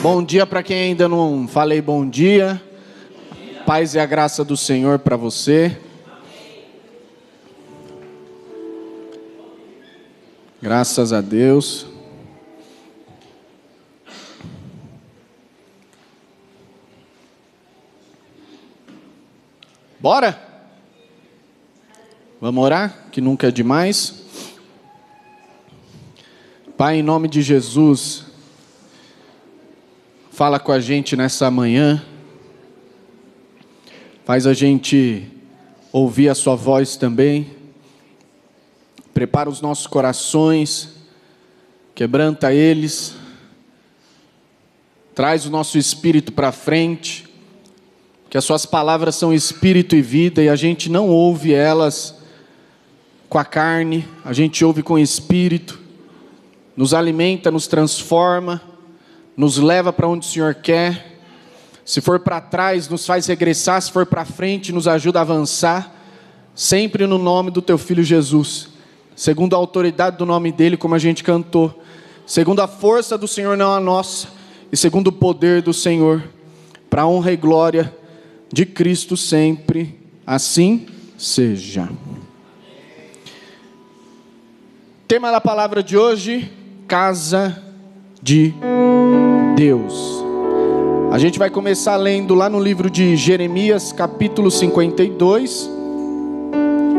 Bom dia para quem ainda não falei bom dia. Paz e a graça do Senhor para você. Graças a Deus. Bora? Vamos orar, que nunca é demais. Pai, em nome de Jesus, fala com a gente nessa manhã. Faz a gente ouvir a sua voz também. Prepara os nossos corações, quebranta eles. Traz o nosso espírito para frente, que as suas palavras são espírito e vida, e a gente não ouve elas com a carne, a gente ouve com o espírito. Nos alimenta, nos transforma, nos leva para onde o Senhor quer. Se for para trás, nos faz regressar. Se for para frente, nos ajuda a avançar. Sempre no nome do Teu Filho Jesus. Segundo a autoridade do nome dEle, como a gente cantou. Segundo a força do Senhor, não a nossa. E segundo o poder do Senhor. Para a honra e glória de Cristo sempre. Assim seja. Tema da palavra de hoje: Casa de Deus. A gente vai começar lendo lá no livro de Jeremias, capítulo 52,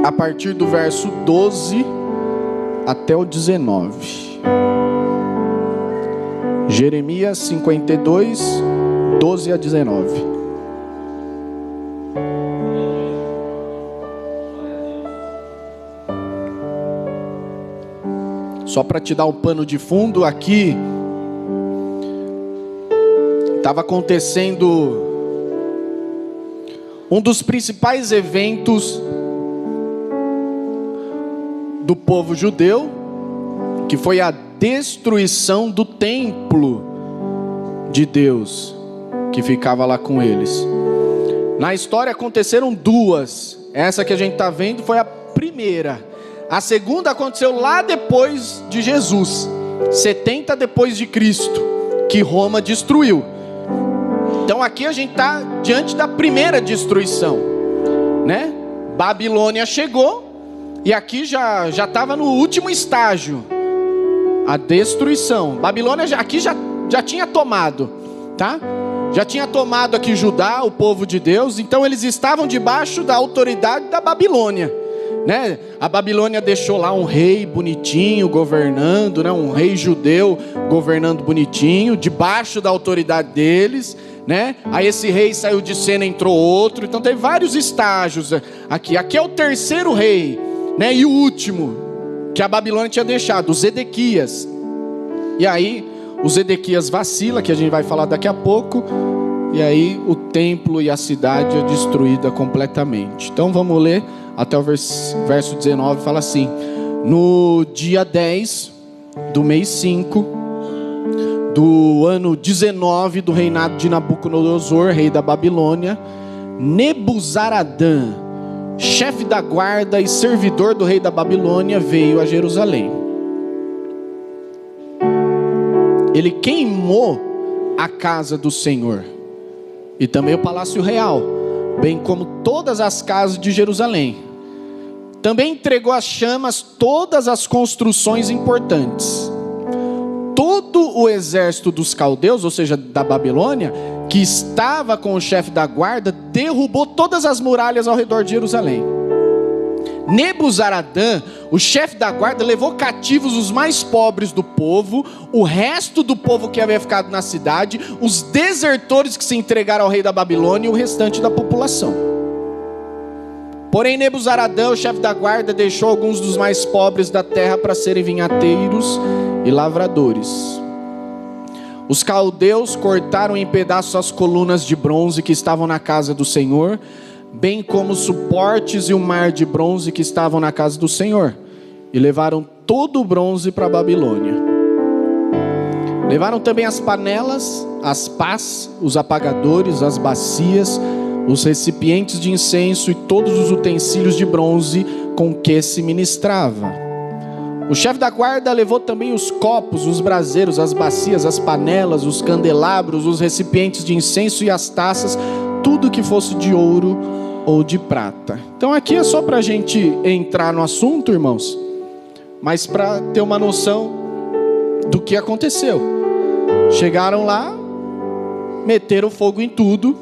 a partir do verso 12 até o 19. Jeremias 52, 12 a 19. Só para te dar um pano de fundo, aqui estava acontecendo um dos principais eventos do povo judeu, que foi a destruição do templo de Deus, que ficava lá com eles. Na história aconteceram duas. Essa que a gente está vendo foi a primeira. A segunda aconteceu lá depois de Jesus, 70 depois de Cristo, que Roma destruiu. Então aqui a gente está diante da primeira destruição, né? Babilônia chegou, e aqui já estava no último estágio, a destruição. Babilônia aqui já tinha tomado, tá? Já tinha tomado aqui Judá, o povo de Deus. Então eles estavam debaixo da autoridade da Babilônia, né? A Babilônia deixou lá um rei bonitinho governando, né? Um rei judeu governando bonitinho, debaixo da autoridade deles, né? Aí esse rei saiu de cena, entrou outro. Então tem vários estágios aqui. Aqui é o terceiro rei, né? E o último que a Babilônia tinha deixado, o Zedequias. E aí o Zedequias vacila, que a gente vai falar daqui a pouco. E aí o templo e a cidade é destruída completamente. Então vamos ler até o verso 19, fala assim: no dia 10 do mês 5 do ano 19 do reinado de Nabucodonosor, rei da Babilônia, Nebuzaradã, chefe da guarda e servidor do rei da Babilônia, veio a Jerusalém. Ele queimou a casa do Senhor e também o palácio real, bem como todas as casas de Jerusalém. Também entregou às chamas todas as construções importantes. Todo o exército dos caldeus, ou seja, da Babilônia, que estava com o chefe da guarda, derrubou todas as muralhas ao redor de Jerusalém. Nebuzaradã, o chefe da guarda, levou cativos os mais pobres do povo, o resto do povo que havia ficado na cidade, os desertores que se entregaram ao rei da Babilônia e o restante da população. Porém Nebuzaradã, o chefe da guarda, deixou alguns dos mais pobres da terra para serem vinhateiros e lavradores. Os caldeus cortaram em pedaços as colunas de bronze que estavam na casa do Senhor, bem como os suportes e o mar de bronze que estavam na casa do Senhor, e levaram todo o bronze para a Babilônia. Levaram também as panelas, as pás, os apagadores, as bacias, os recipientes de incenso e todos os utensílios de bronze com que se ministrava. O chefe da guarda levou também os copos, os braseiros, as bacias, as panelas, os candelabros, os recipientes de incenso e as taças, tudo que fosse de ouro ou de prata. Então aqui é só para a gente entrar no assunto, irmãos, mas para ter uma noção do que aconteceu. Chegaram lá, meteram fogo em tudo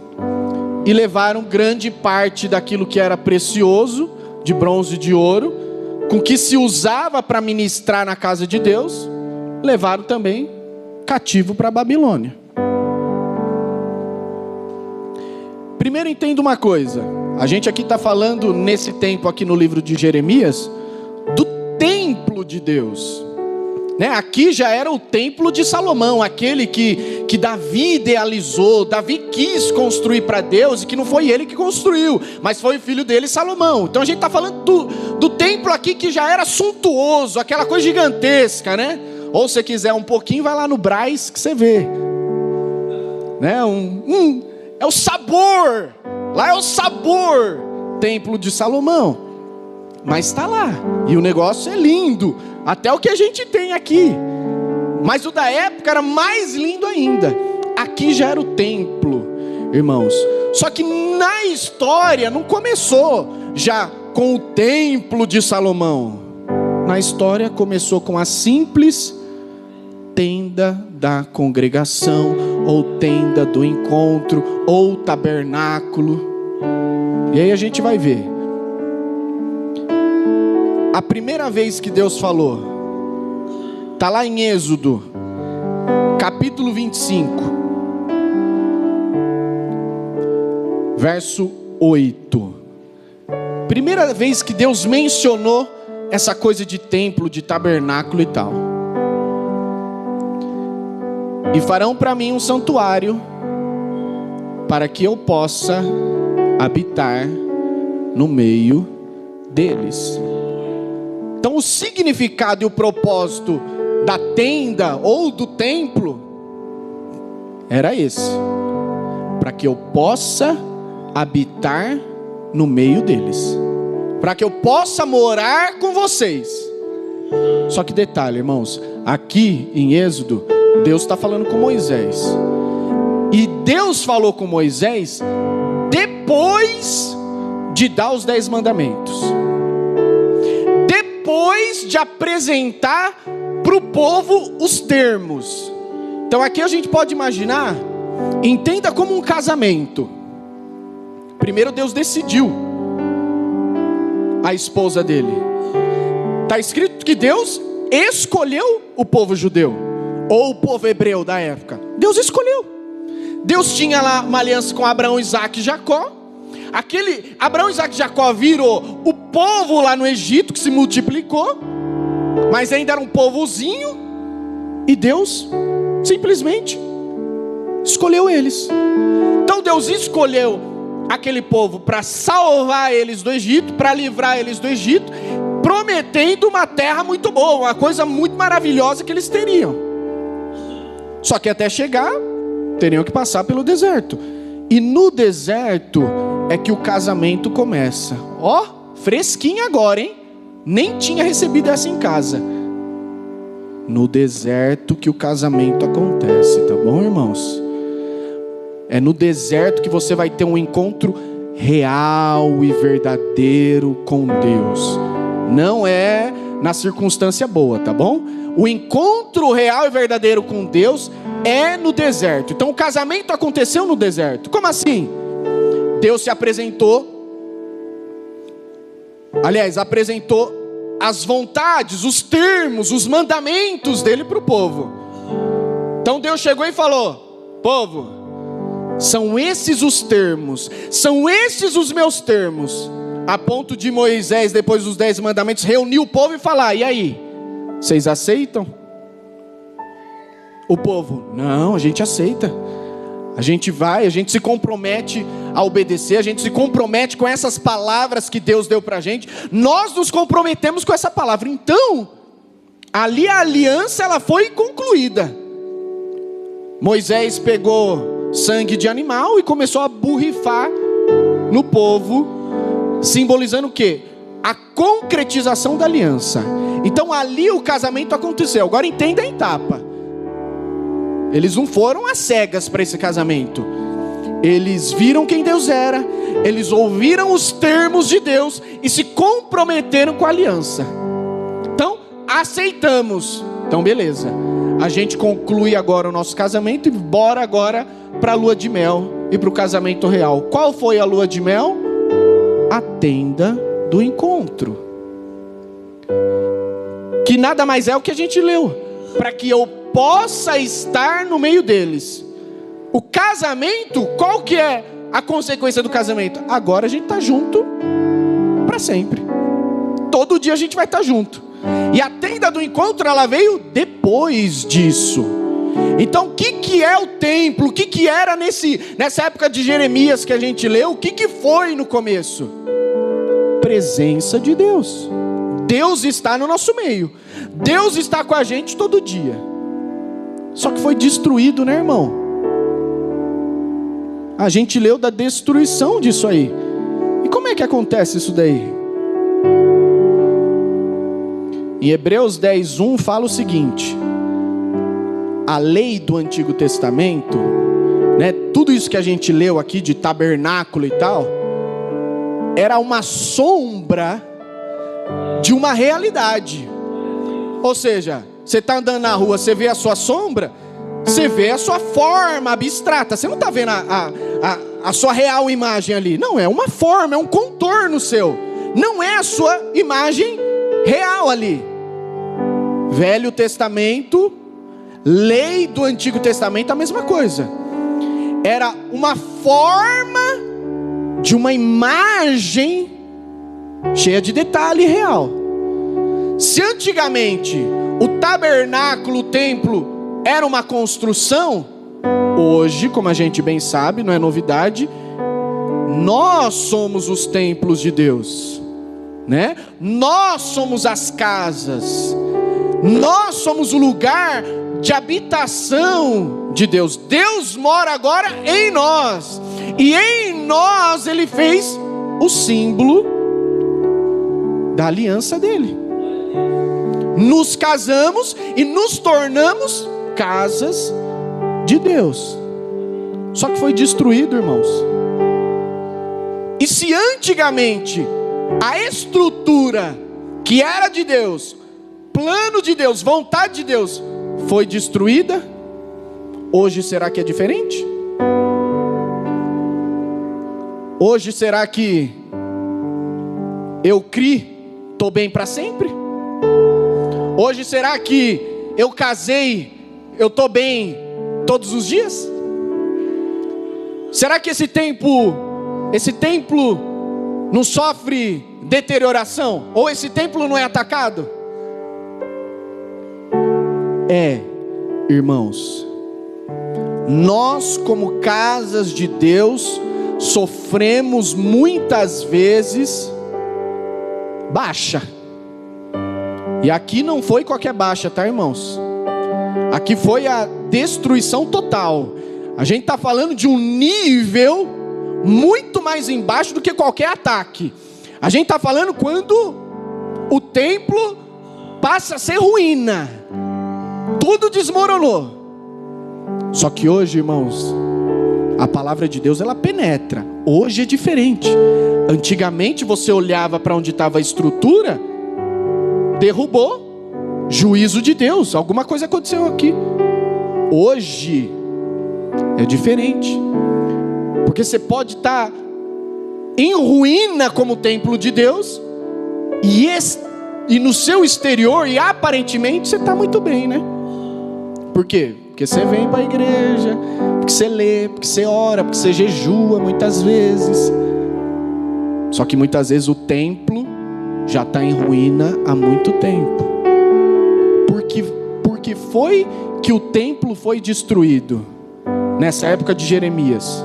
e levaram grande parte daquilo que era precioso, de bronze e de ouro, com que se usava para ministrar na casa de Deus, levaram também cativo para a Babilônia. Primeiro entenda uma coisa, a gente aqui está falando nesse tempo aqui no livro de Jeremias, do templo de Deus. Aqui já era o templo de Salomão, aquele que Davi idealizou, Davi quis construir para Deus, e que não foi ele que construiu, mas foi o filho dele, Salomão. Então a gente está falando do templo aqui que já era suntuoso, aquela coisa gigantesca, né? Ou se você quiser um pouquinho, vai lá no Brás que você vê, né? É o sabor, lá é o sabor, templo de Salomão, mas está lá, e o negócio é lindo, até o que a gente tem aqui, mas o da época era mais lindo ainda. Aqui já era o templo, irmãos, só que na história não começou já com o templo de Salomão. Na história começou com a simples tenda da congregação, ou tenda do encontro, ou tabernáculo. E aí a gente vai ver. A primeira vez que Deus falou, está lá em Êxodo, capítulo 25, verso 8. Primeira vez que Deus mencionou essa coisa de templo, de tabernáculo e tal. E farão para mim um santuário, para que eu possa habitar no meio deles. Então o significado e o propósito da tenda ou do templo era esse: para que eu possa habitar no meio deles, para que eu possa morar com vocês. Só que detalhe, irmãos, aqui em Êxodo, Deus está falando com Moisés, e Deus falou com Moisés depois de dar os 10 mandamentos, depois de apresentar para o povo os termos. Então aqui a gente pode imaginar, entenda como um casamento. Primeiro Deus decidiu a esposa dele. Está escrito que Deus escolheu o povo judeu, ou o povo hebreu da época. Deus escolheu. Deus tinha lá uma aliança com Abraão, Isaac e Jacó. Aquele Abraão, Isaac e Jacó virou o povo lá no Egito, que se multiplicou, mas ainda era um povozinho, e Deus simplesmente escolheu eles. Então Deus escolheu aquele povo para salvar eles do Egito, para livrar eles do Egito, prometendo uma terra muito boa, uma coisa muito maravilhosa que eles teriam. Só que até chegar, teriam que passar pelo deserto. E no deserto é que o casamento começa. Ó, fresquinho agora, hein? Nem tinha recebido essa em casa. No deserto que o casamento acontece, tá bom, irmãos? É no deserto que você vai ter um encontro real e verdadeiro com Deus. Não é na circunstância boa, tá bom? O encontro real e verdadeiro com Deus é no deserto. Então o casamento aconteceu no deserto. Como assim? Deus se apresentou, apresentou as vontades, os termos, os mandamentos dele para o povo. Então Deus chegou e falou: povo, são esses os termos, são esses os meus termos. A ponto de Moisés, depois dos 10 mandamentos, reunir o povo e falar: e aí, vocês aceitam? O povo: não, a gente aceita. A gente vai, a gente se compromete a obedecer, a gente se compromete com essas palavras que Deus deu para a gente. Nós nos comprometemos com essa palavra. Então, ali a aliança ela foi concluída. Moisés pegou sangue de animal e começou a borrifar no povo, simbolizando o quê? a concretização da aliança. Então ali o casamento aconteceu. Agora entenda a etapa. Eles não foram às cegas para esse casamento. Eles viram quem Deus era, eles ouviram os termos de Deus e se comprometeram com a aliança. Então, aceitamos. Então, beleza. A gente conclui agora o nosso casamento e bora agora para a lua de mel e para o casamento real. Qual foi a lua de mel? A tenda do encontro. Que nada mais é o que a gente leu. Para que eu possa estar no meio deles. O casamento, qual que é a consequência do casamento? Agora a gente está junto para sempre. Todo dia a gente vai estar junto. E a tenda do encontro, ela veio depois disso. Então o que é o templo? O que era nessa época de Jeremias que a gente leu? O que foi no começo? Presença de Deus. Deus está no nosso meio. Deus está com a gente todo dia. Só que foi destruído, né, irmão? A gente leu da destruição disso aí. E como é que acontece isso daí? Em Hebreus 10:1 fala o seguinte: a lei do Antigo Testamento, né, tudo isso que a gente leu aqui de tabernáculo e tal, era uma sombra de uma realidade. Ou seja, você está andando na rua, você vê a sua sombra, você vê a sua forma abstrata. Você não está vendo a sua real imagem ali. Não, é uma forma, é um contorno seu. Não é a sua imagem real ali. Velho Testamento, lei do Antigo Testamento, a mesma coisa. Era uma forma de uma imagem cheia de detalhe real. Se antigamente o tabernáculo, o templo, era uma construção, hoje, como a gente bem sabe, não é novidade, nós somos os templos de Deus, né? Nós somos as casas, nós somos o lugar de habitação de Deus. Deus mora agora em nós, e em nós Ele fez o símbolo da aliança dele. Nos casamos e nos tornamos casas de Deus. Só que foi destruído, irmãos. E se antigamente a estrutura que era de Deus, plano de Deus, vontade de Deus, foi destruída, hoje será que é diferente? Hoje será que eu estou bem para sempre? Hoje será que eu casei, eu estou bem todos os dias? Será que esse templo não sofre deterioração? Ou esse templo não é atacado? Irmãos, nós como casas de Deus sofremos muitas vezes baixa. E aqui não foi qualquer baixa, tá, irmãos? Aqui foi a destruição total. A gente está falando de um nível muito mais embaixo do que qualquer ataque. A gente está falando quando o templo passa a ser ruína. Tudo desmoronou. Só que hoje, irmãos, a palavra de Deus, ela penetra. Hoje é diferente. Antigamente você olhava para onde estava a estrutura, derrubou, juízo de Deus, alguma coisa aconteceu aqui. Hoje é diferente, porque você pode estar em ruína como templo de Deus, e no seu exterior, e aparentemente você está muito bem, né? Por quê? Porque você vem para a igreja, porque você lê, porque você ora, porque você jejua muitas vezes. Só que muitas vezes o templo já está em ruína há muito tempo. Porque foi que o templo foi destruído nessa época de Jeremias.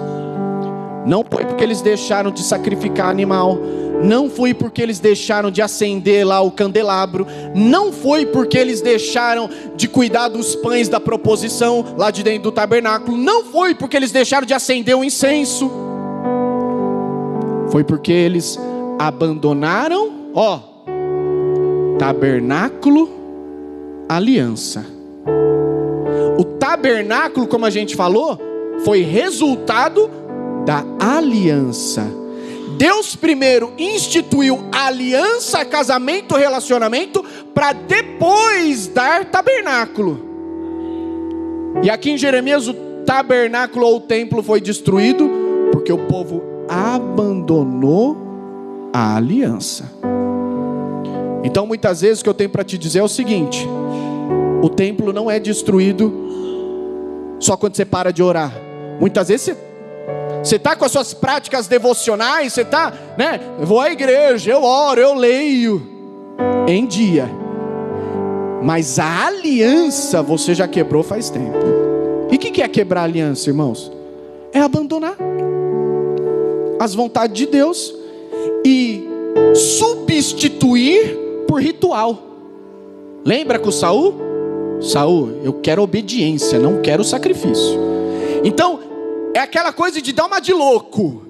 Não foi porque eles deixaram de sacrificar animal, não foi porque eles deixaram de acender lá o candelabro, não foi porque eles deixaram de cuidar dos pães da proposição lá de dentro do tabernáculo, não foi porque eles deixaram de acender o incenso. Foi porque eles abandonaram ó, tabernáculo, aliança. O tabernáculo, como a gente falou, foi resultado da aliança. Deus primeiro instituiu aliança, casamento, relacionamento, para depois dar tabernáculo. E aqui em Jeremias o tabernáculo ou o templo foi destruído porque o povo abandonou a aliança. Então muitas vezes o que eu tenho para te dizer é o seguinte: o templo não é destruído só quando você para de orar. Muitas vezes você está com as suas práticas devocionais, você está, né? Eu vou à igreja, eu oro, eu leio em dia, mas a aliança você já quebrou faz tempo. E o que é quebrar a aliança, irmãos? É abandonar as vontades de Deus e substituir por ritual. Lembra com Saul? Saul, eu quero obediência, não quero sacrifício. Então é aquela coisa de dar uma de louco.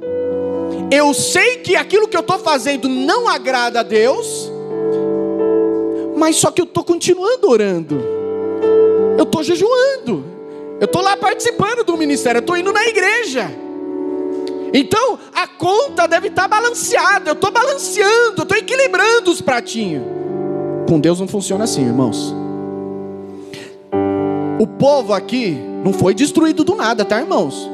Eu sei que aquilo que eu estou fazendo não agrada a Deus, mas só que eu estou continuando orando, eu estou jejuando, eu estou lá participando do ministério, eu estou indo na igreja. Então a conta deve estar balanceada, eu estou balanceando, eu estou equilibrando os pratinhos. Com Deus não funciona assim, irmãos. O povo aqui não foi destruído do nada, tá, irmãos?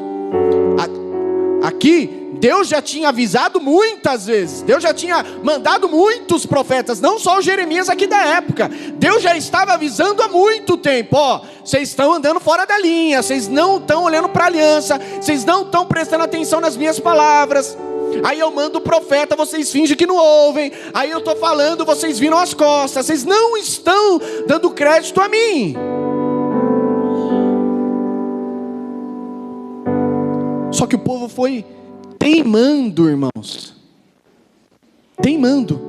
Aqui Deus já tinha avisado muitas vezes, Deus já tinha mandado muitos profetas, não só o Jeremias aqui da época. Deus já estava avisando há muito tempo: ó, vocês estão andando fora da linha, vocês não estão olhando para a aliança, vocês não estão prestando atenção nas minhas palavras. Aí eu mando o profeta, vocês fingem que não ouvem. Aí eu estou falando, vocês viram as costas, vocês não estão dando crédito a mim. Só que o povo foi teimando, irmãos. Teimando.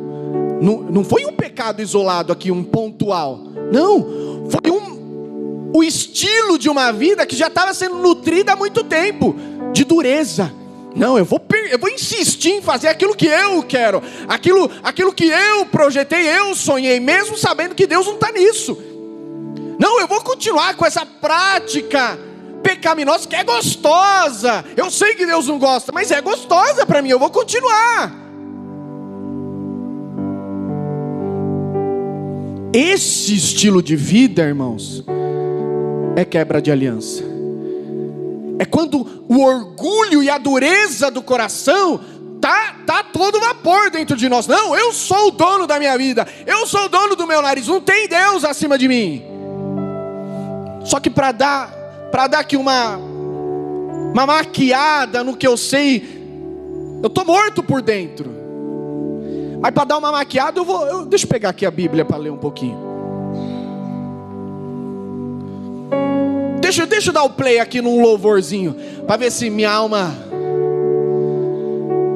Não foi um pecado isolado aqui, um pontual. Não, foi o estilo de uma vida que já estava sendo nutrida há muito tempo, de dureza. Não, eu vou insistir em fazer aquilo que eu quero, aquilo que eu projetei, eu sonhei, mesmo sabendo que Deus não está nisso. Não, eu vou continuar com essa prática pecaminosa que é gostosa. Eu sei que Deus não gosta, mas é gostosa para mim, eu vou continuar. Esse estilo de vida, irmãos, é quebra de aliança. É quando o orgulho e a dureza do coração tá todo vapor dentro de nós. Não, eu sou o dono da minha vida, eu sou o dono do meu nariz, não tem Deus acima de mim. Só que para dar aqui uma maquiada no que eu sei, eu estou morto por dentro. Mas para dar uma maquiada, deixa eu pegar aqui a Bíblia para ler um pouquinho. Deixa eu dar o play aqui num louvorzinho, para ver se minha alma...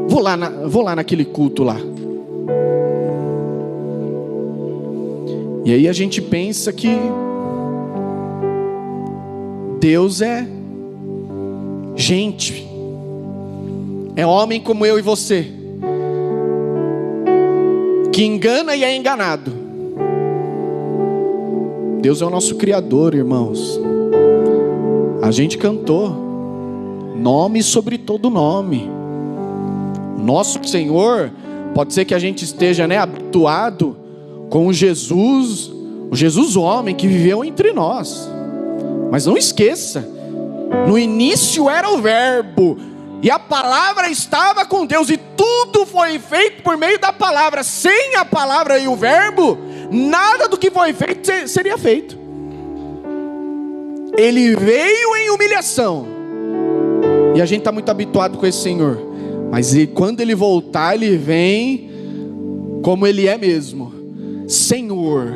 Vou lá naquele culto lá. E aí a gente pensa que Deus é gente, é homem como eu e você, que engana e é enganado. Deus é o nosso Criador, irmãos. A gente cantou nome sobre todo nome. Nosso Senhor, pode ser que a gente esteja, habituado com o Jesus homem que viveu entre nós. Mas não esqueça, no início era o Verbo, e a palavra estava com Deus, e tudo foi feito por meio da palavra. Sem a palavra e o Verbo, nada do que foi feito seria feito. Ele veio em humilhação, e a gente está muito habituado com esse Senhor, mas quando Ele voltar, Ele vem como Ele é mesmo, Senhor.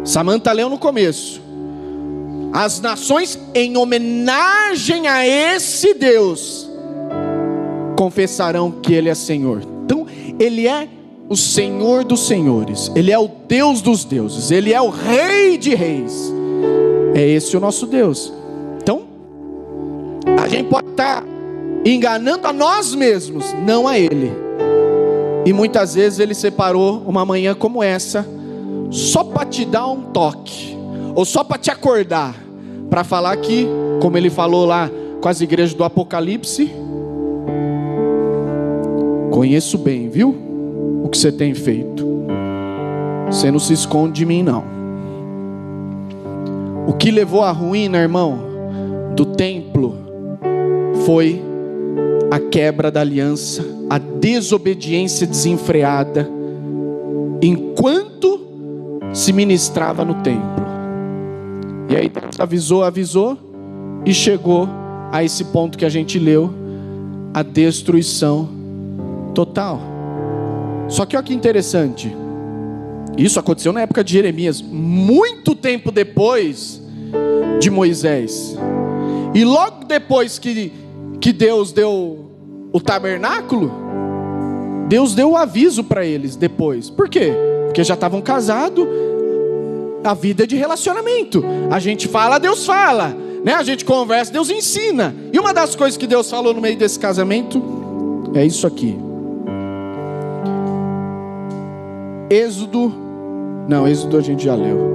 Samantha leu no começo: as nações, em homenagem a esse Deus, confessarão que Ele é Senhor. Então Ele é o Senhor dos senhores, Ele é o Deus dos deuses, Ele é o Rei de reis. É esse o nosso Deus. Então a gente pode estar enganando a nós mesmos, não a Ele. E muitas vezes Ele separou uma manhã como essa, só para te dar um toque, ou só para te acordar, para falar que, como Ele falou lá com as igrejas do Apocalipse: conheço bem, viu, o que você tem feito. Você não se esconde de mim, não. O que levou à ruína, irmão, do templo foi a quebra da aliança, a desobediência desenfreada, enquanto se ministrava no templo. E aí Deus avisou, e chegou a esse ponto que a gente leu, a destruição total. Só que olha que interessante, isso aconteceu na época de Jeremias, muito tempo depois de Moisés. E logo depois que Deus deu o tabernáculo, Deus deu o aviso para eles depois. Por quê? Porque já estavam casados. A vida é de relacionamento. A gente fala, Deus fala, né? A gente conversa, Deus ensina. E uma das coisas que Deus falou no meio desse casamento é isso aqui. Êxodo a gente já leu.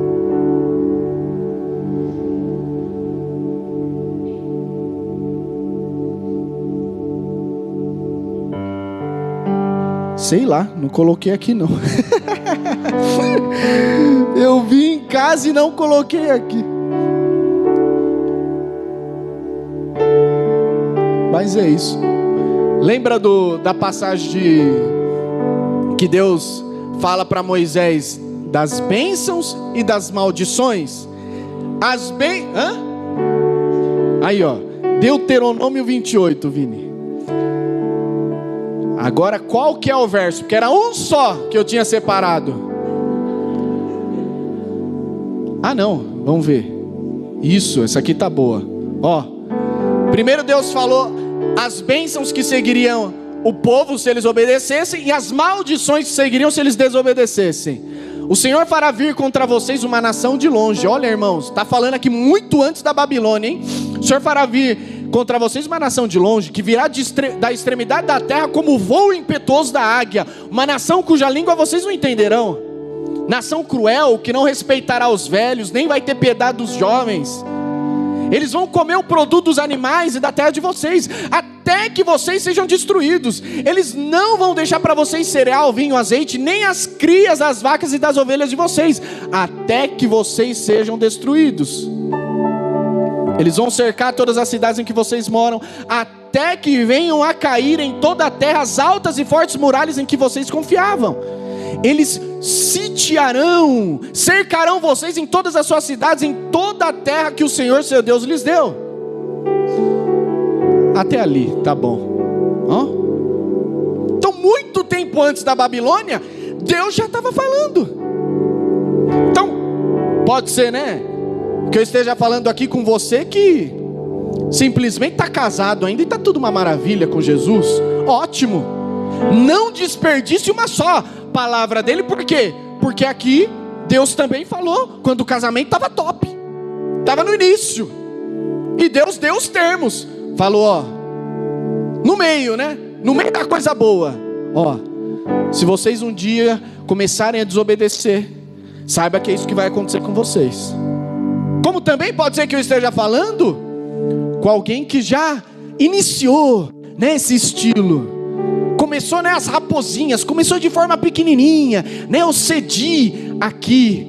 Sei lá, não coloquei aqui não. Eu vim em casa e não coloquei aqui. Mas é isso. Lembra da passagem que Deus fala para Moisés das bênçãos e das maldições? Aí ó, Deuteronômio 28, Vini. Agora qual que é o verso? Porque era um só que eu tinha separado. Ah não, vamos ver. Isso, essa aqui tá boa. Ó, primeiro Deus falou as bênçãos que seguiriam o povo se eles obedecessem, e as maldições que seguiriam se eles desobedecessem. O Senhor fará vir contra vocês uma nação de longe. Olha, irmãos, está falando aqui muito antes da Babilônia, hein? O Senhor fará vir contra vocês uma nação de longe, que virá da extremidade da terra como o voo impetuoso da águia. Uma nação cuja língua vocês não entenderão. Nação cruel, que não respeitará os velhos, nem vai ter piedade dos jovens. Eles vão comer o produto dos animais e da terra de vocês, até que vocês sejam destruídos. Eles não vão deixar para vocês cereal, vinho, azeite, nem as crias das vacas e das ovelhas de vocês, até que vocês sejam destruídos. Eles vão cercar todas as cidades em que vocês moram, até que venham a cair em toda a terra as altas e fortes muralhas em que vocês confiavam. Eles sitiarão, cercarão vocês em todas as suas cidades, em toda a terra que o Senhor seu Deus lhes deu. Até ali, tá bom. Então, muito tempo antes da Babilônia, Deus já estava falando. Então, pode ser, né, que eu esteja falando aqui com você que simplesmente está casado ainda e está tudo uma maravilha com Jesus. Ótimo. Não desperdice uma só palavra dele. Por quê? Porque aqui Deus também falou quando o casamento estava top, estava no início, e Deus deu os termos. Falou, ó, no meio, né? No meio da coisa boa, ó, se vocês um dia começarem a desobedecer, saiba que é isso que vai acontecer com vocês. Como também pode ser que eu esteja falando com alguém que já iniciou, né, esse estilo. Começou, né, as raposinhas, começou de forma pequenininha, né, eu cedi aqui,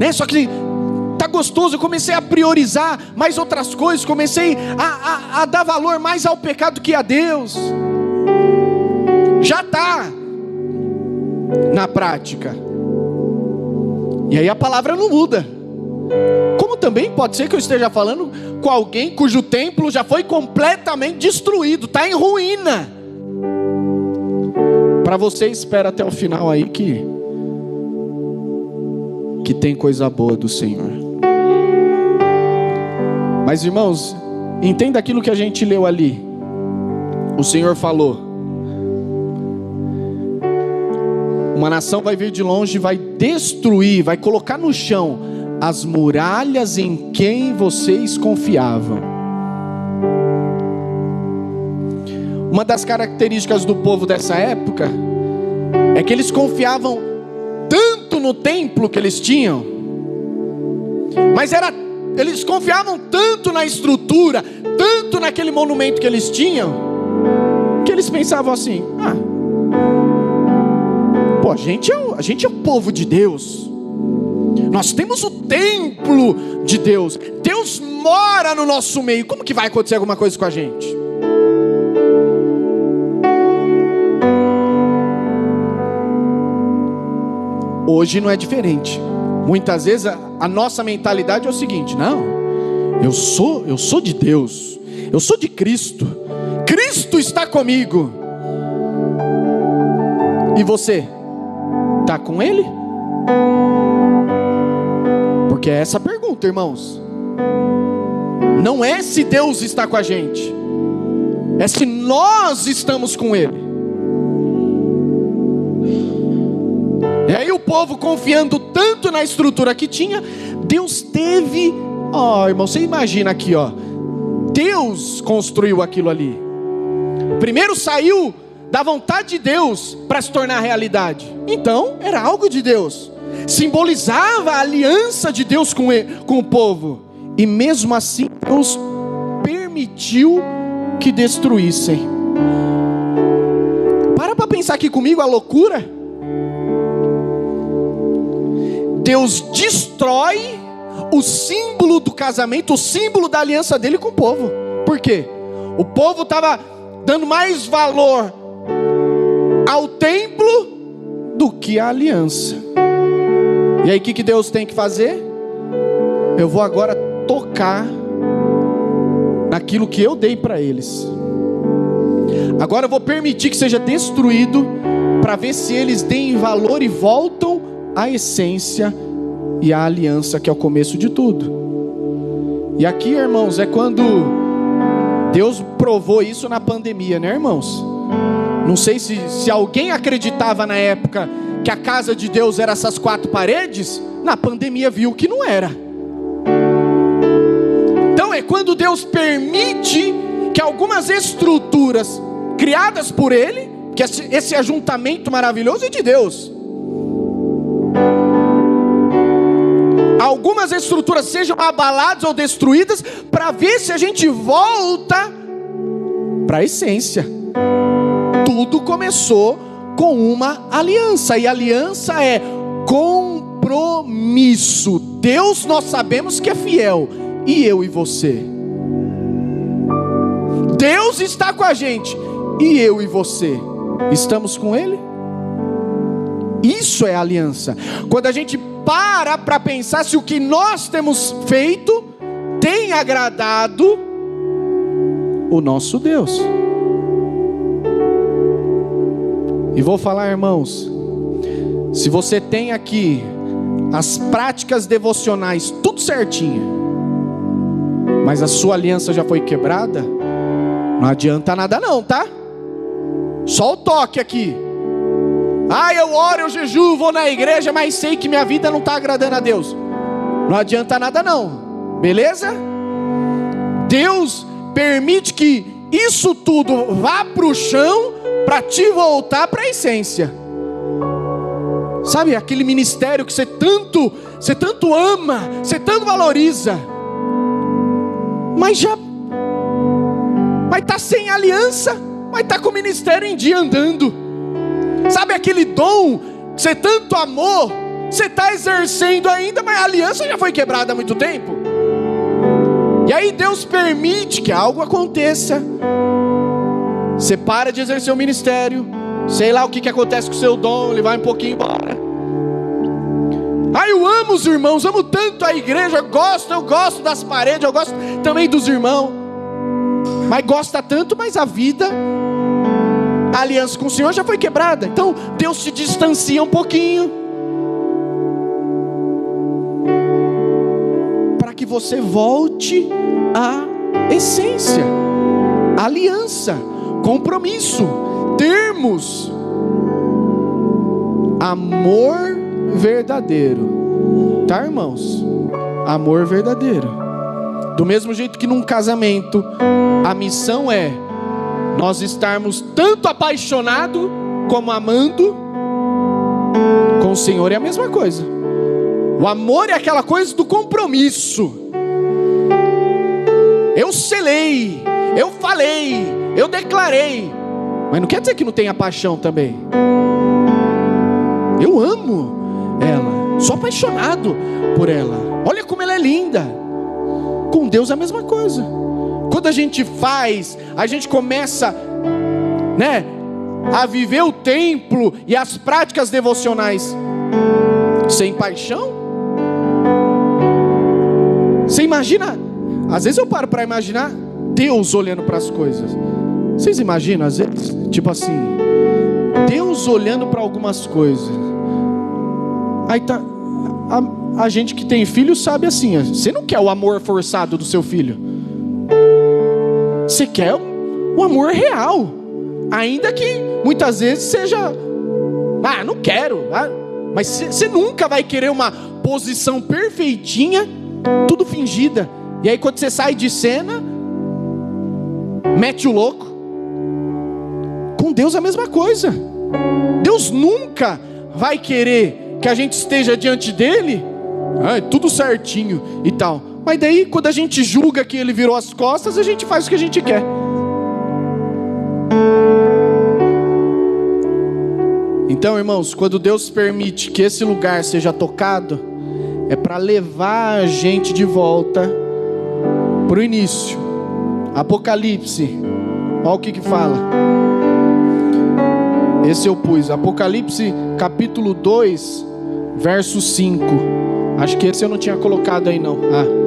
né, só que tá gostoso, eu comecei a priorizar mais outras coisas, comecei a dar valor mais ao pecado que a Deus. Já tá na prática, e aí a palavra não muda. Como também pode ser que eu esteja falando com alguém cujo templo já foi completamente destruído, está em ruína. Para você, espera até o final aí que tem coisa boa do Senhor. Mas irmãos, entenda aquilo que a gente leu ali. O Senhor falou: uma nação vai vir de longe, vai destruir, vai colocar no chão as muralhas em quem vocês confiavam. Uma das características do povo dessa época é que eles confiavam tanto no templo que eles tinham, mas eles confiavam tanto na estrutura, tanto naquele monumento que eles tinham, que eles pensavam assim: a gente é o povo de Deus, nós temos o templo de Deus, Deus mora no nosso meio, como que vai acontecer alguma coisa com a gente? Hoje não é diferente. Muitas vezes a nossa mentalidade é o seguinte: não, eu sou de Deus, eu sou de Cristo, Cristo está comigo. E você está com Ele? Porque é essa a pergunta, irmãos. Não é se Deus está com a gente, é se nós estamos com Ele. E aí o povo, confiando tanto na estrutura que tinha, Deus teve, irmão, você imagina aqui, Deus construiu aquilo ali. Primeiro saiu da vontade de Deus para se tornar realidade. Então era algo de Deus, simbolizava a aliança de Deus com o povo. E mesmo assim Deus permitiu que destruíssem. Para pensar aqui comigo a loucura. Deus destrói o símbolo do casamento, o símbolo da aliança dele com o povo. Por quê? O povo estava dando mais valor ao templo do que à aliança. E aí o que Deus tem que fazer? Eu vou agora tocar naquilo que eu dei para eles. Agora eu vou permitir que seja destruído, para ver se eles deem valor e voltam a essência e a aliança, que é o começo de tudo. E aqui, irmãos, é quando Deus provou isso na pandemia, né, irmãos? Não sei se alguém acreditava na época que a casa de Deus era essas 4 paredes. Na pandemia viu que não era. Então é quando Deus permite que algumas estruturas criadas por Ele, que esse ajuntamento maravilhoso é de Deus, algumas estruturas sejam abaladas ou destruídas, para ver se a gente volta para a essência. Tudo começou com uma aliança, e aliança é compromisso. Deus, nós sabemos que é fiel, e eu e você. Deus está com a gente, e eu e você estamos com Ele. Isso é aliança. Quando a gente para pensar se o que nós temos feito tem agradado o nosso Deus. E vou falar, irmãos, se você tem aqui as práticas devocionais tudo certinho, mas a sua aliança já foi quebrada, não adianta nada não, tá? Só o toque aqui. Eu oro, eu jejuo, vou na igreja, mas sei que minha vida não está agradando a Deus. Não adianta nada não, beleza? Deus permite que isso tudo vá para o chão, para te voltar para a essência. Sabe, aquele ministério que você tanto ama, você tanto valoriza, mas está sem aliança, mas está com o ministério em dia andando. Sabe aquele dom que você tanto amou, você está exercendo ainda, mas a aliança já foi quebrada há muito tempo. E aí Deus permite que algo aconteça. Você para de exercer o ministério, sei lá o que acontece com o seu dom, ele vai um pouquinho embora. Eu amo os irmãos, amo tanto a igreja, eu gosto das paredes, eu gosto também dos irmãos. Mas gosta tanto, mas a vida, a aliança com o Senhor já foi quebrada. Então Deus se distancia um pouquinho, para que você volte à essência, aliança, compromisso, termos, amor verdadeiro, tá, irmãos? Amor verdadeiro. Do mesmo jeito que num casamento a missão é: nós estarmos tanto apaixonados como amando. Com o Senhor é a mesma coisa. O amor é aquela coisa do compromisso. Eu selei, eu falei, eu declarei, mas não quer dizer que não tenha paixão também. Eu amo ela, sou apaixonado por ela. Olha como ela é linda. Com Deus é a mesma coisa. Quando a gente faz, a gente começa, né, a viver o templo e as práticas devocionais sem paixão. Você imagina? Às vezes eu paro para imaginar Deus olhando para as coisas. Vocês imaginam às vezes? Tipo assim, Deus olhando para algumas coisas. Aí tá, a gente que tem filho sabe assim, você não quer o amor forçado do seu filho. Você quer o amor real. Ainda que muitas vezes seja, não quero. Mas você nunca vai querer uma posição perfeitinha, tudo fingida. E aí quando você sai de cena, mete o louco. Com Deus é a mesma coisa. Deus nunca vai querer que a gente esteja diante dele, tudo certinho e tal. Mas daí quando a gente julga que ele virou as costas, a gente faz o que a gente quer. Então, irmãos, quando Deus permite que esse lugar seja tocado, é para levar a gente de volta para o início. Apocalipse, olha o que fala. Esse eu pus, Apocalipse capítulo 2, verso 5. Acho que esse eu não tinha colocado aí não. Aí.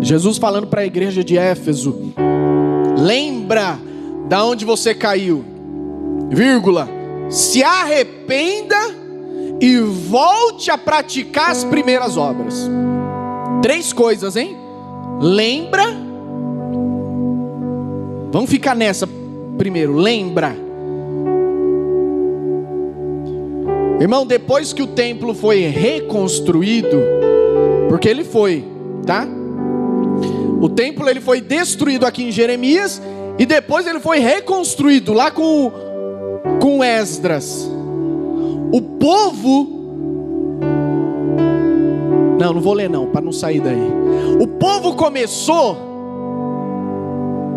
Jesus falando para a igreja de Éfeso: lembra da onde você caiu, vírgula, se arrependa e volte a praticar as primeiras obras. 3 coisas, hein? Lembra. Vamos ficar nessa primeiro. Lembra. Irmão, depois que o templo foi reconstruído, porque ele foi, tá? O templo ele foi destruído aqui em Jeremias e depois ele foi reconstruído lá com Esdras. O povo... Não vou ler não, para não sair daí. O povo começou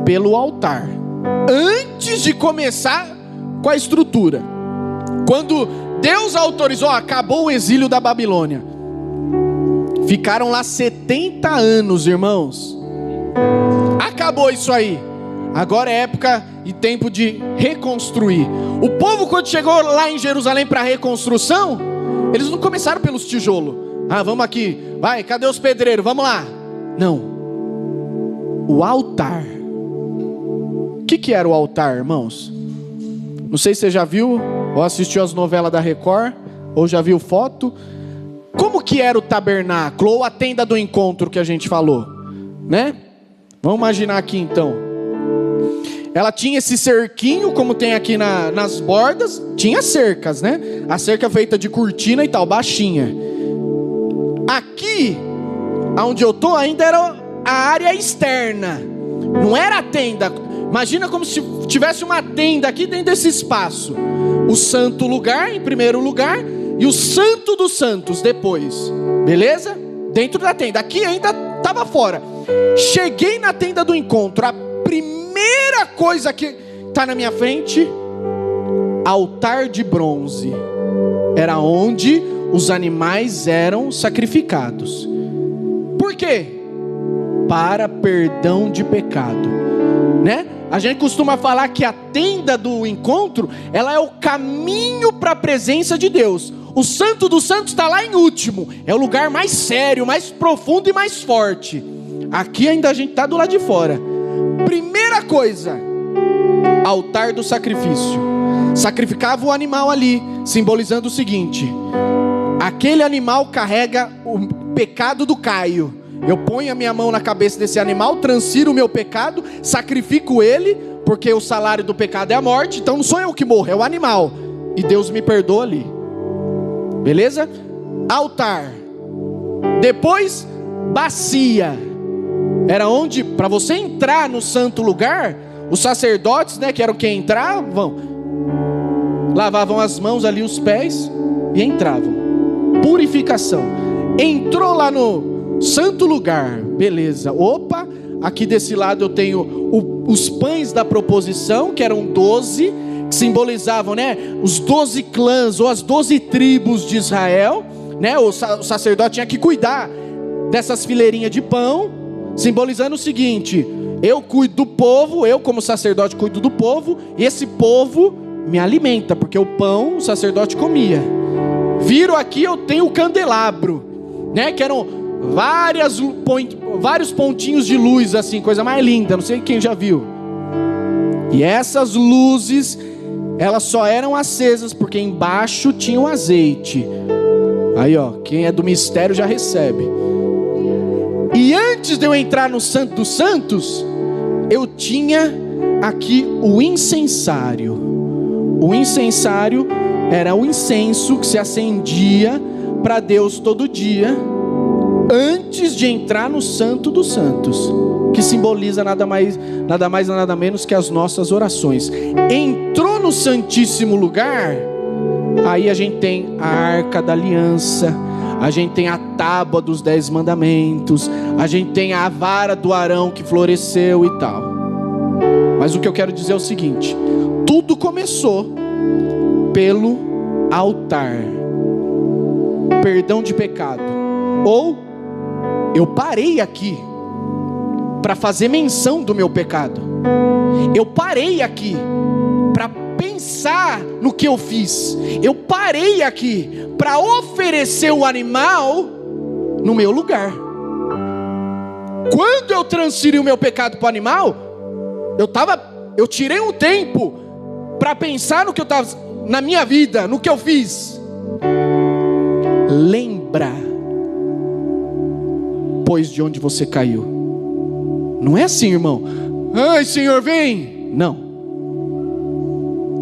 pelo altar, antes de começar com a estrutura. Quando Deus autorizou, acabou o exílio da Babilônia. Ficaram lá 70 anos, irmãos. Acabou isso aí. Agora é época e tempo de reconstruir. O povo, quando chegou lá em Jerusalém para a reconstrução, eles não começaram pelos tijolos. Vamos aqui, vai, cadê os pedreiros? Vamos lá. Não. O altar. O que era o altar, irmãos? Não sei se você já viu ou assistiu as novelas da Record, ou já viu foto. Como que era o tabernáculo ou a tenda do encontro que a gente falou, né? Vamos imaginar aqui então. Ela tinha esse cerquinho, como tem aqui nas bordas. Tinha cercas, né? A cerca feita de cortina e tal, baixinha. Aqui, onde eu tô, ainda era a área externa. Não era a tenda. Imagina como se tivesse uma tenda aqui dentro desse espaço. O santo lugar em primeiro lugar e o santo dos santos depois. Beleza? Dentro da tenda. Aqui ainda estava fora. Cheguei na tenda do encontro. A primeira coisa que está na minha frente, altar de bronze. Era onde os animais eram sacrificados. Por quê? Para perdão de pecado, né? A gente costuma falar que a tenda do encontro, ela é o caminho para a presença de Deus. O santo dos santos está lá em último. É o lugar mais sério, mais profundo e mais forte. Aqui ainda a gente está do lado de fora. Primeira coisa, altar do sacrifício. Sacrificava o animal ali, simbolizando o seguinte: aquele animal carrega o pecado do Caio. Eu ponho a minha mão na cabeça desse animal, transfiro o meu pecado, sacrifico ele, porque o salário do pecado é a morte. Então não sou eu que morro, é o animal. E Deus me perdoa ali. Beleza? Altar Depois, bacia. Era onde, para você entrar no santo lugar, os sacerdotes, né, que eram quem entravam, lavavam as mãos ali, os pés, e entravam. Purificação. Entrou lá no santo lugar, beleza. Opa, aqui desse lado eu tenho os pães da proposição, que eram 12, que simbolizavam, né, os 12 clãs ou as 12 tribos de Israel, né? O sacerdote tinha que cuidar dessas fileirinhas de pão, simbolizando o seguinte: eu cuido do povo, eu como sacerdote cuido do povo, e esse povo me alimenta, porque o pão o sacerdote comia. Viram aqui, eu tenho o candelabro, né, que eram vários pontinhos de luz, assim, coisa mais linda, não sei quem já viu. E essas luzes, elas só eram acesas porque embaixo tinha o azeite. Aí ó, quem é do mistério já recebe. E antes de eu entrar no Santo dos Santos, eu tinha aqui o incensário. O incensário era o incenso que se acendia para Deus todo dia, antes de entrar no Santo dos Santos, que simboliza nada mais nada menos que as nossas orações. Entrou no Santíssimo Lugar, aí a gente tem a Arca da Aliança, a gente tem a tábua dos 10 mandamentos, a gente tem a vara do Arão que floresceu e tal. Mas o que eu quero dizer é o seguinte: tudo começou pelo altar, perdão de pecado. Ou eu parei aqui para fazer menção do meu pecado. Eu parei aqui para pensar no que eu fiz. Eu parei aqui para oferecer o animal no meu lugar. Quando eu transferi o meu pecado para o animal, eu tirei um tempo para pensar no que eu estava, na minha vida, no que eu fiz. Lembra, pois, de onde você caiu. Não é assim, irmão. Ai, Senhor, vem. Não.